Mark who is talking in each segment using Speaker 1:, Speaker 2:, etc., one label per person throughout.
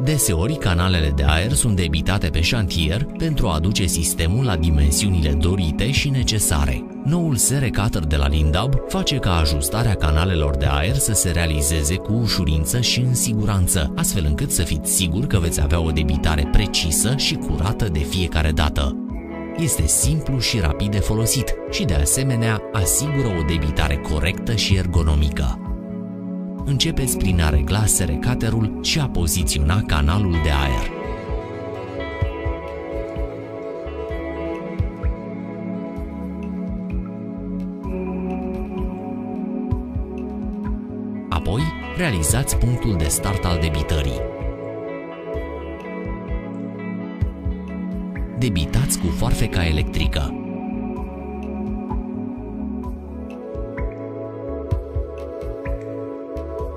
Speaker 1: Deseori, canalele de aer sunt debitate pe șantier pentru a aduce sistemul la dimensiunile dorite și necesare. Noul Serecutter de la Lindab face ca ajustarea canalelor de aer să se realizeze cu ușurință și în siguranță, astfel încât să fiți siguri că veți avea o debitare precisă și curată de fiecare dată. Este simplu și rapid de folosit și, de asemenea, asigură o debitare corectă și ergonomică. Începeți prin a regla Serecutterul și a poziționa canalul de aer. Apoi, realizați punctul de start al debitării. Debitați cu foarfeca electrică.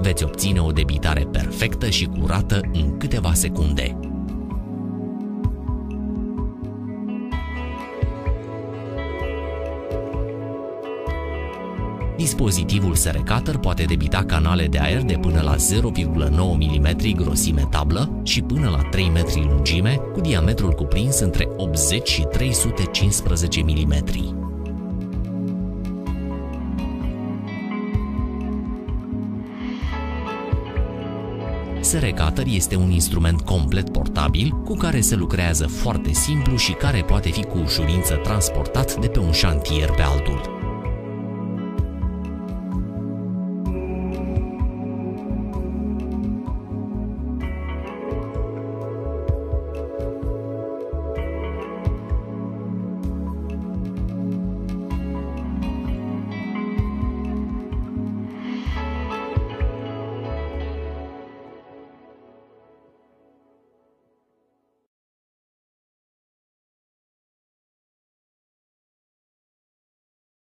Speaker 1: Veți obține o debitare perfectă și curată în câteva secunde. Dispozitivul Serecutter poate debita canale de aer de până la 0,9 mm grosime tablă și până la 3 metri lungime, cu diametrul cuprins între 80 și 315 mm. Serecutter este un instrument complet portabil cu care se lucrează foarte simplu și care poate fi cu ușurință transportat de pe un șantier pe altul.